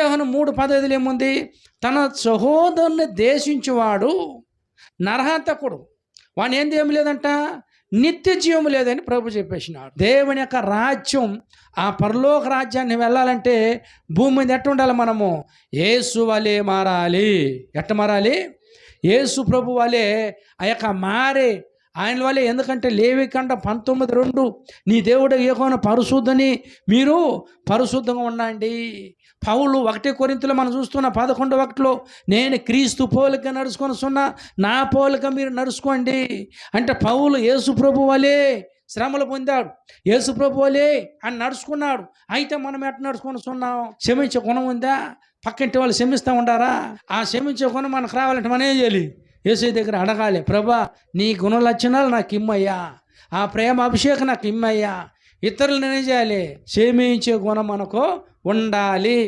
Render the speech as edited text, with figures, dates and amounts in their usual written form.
యోహాను 3:15 ఏముంది? తన సహోదరుని ద్వేషించువాడు నరహంతకుడు, వాని ఏంది ఏమి లేదంట, నిత్య జీవం లేదని ప్రభు చెప్పేసినాడు. దేవుని యొక్క రాజ్యం, ఆ పరలోక రాజ్యాన్ని వెళ్ళాలంటే భూమి మీద ఎట్ట ఉండాలి? మనము యేసు వలె మారాలి. ఎట్ట మారాలి? యేసు ప్రభు వలె ఆ యొక్క మారే ఆయన వల్లే. ఎందుకంటే లేవికాండ 19:2 నీ దేవుడు యెహోవా పరిశుద్ధని, మీరు పరిశుద్ధంగా ఉండండి. పౌలు 1 కొరింథీలో మనం చూస్తున్న 11:1 నేను క్రీస్తు పోలిక నడుచుకొని నా పోలిక మీరు నడుచుకోండి అంటే పౌలు యేసు ప్రభు వలె శ్రమలు పొందాడు, యేసు ప్రభు వలె అని నడుచుకున్నాడు. అయితే మనం ఎట్లా నడుచుకొని క్షమించే గుణం ఉందా? పక్కింటి వాళ్ళు క్షమిస్తూ ఉండారా? ఆ క్షమించే గుణం మనకు రావాలంటే మనం ఏం చేయాలి? యేసు దగ్గర అడగాలి, ప్రభా నీ గుణ లక్షణాలు నాకు ఇమ్మయ్యా, ఆ ప్రేమ అభిషేకం నాకు ఇమ్మయ్యా. ఇతరులను ఏం చేయాలి? క్షమించే గుణం మనకు ఉండాలి.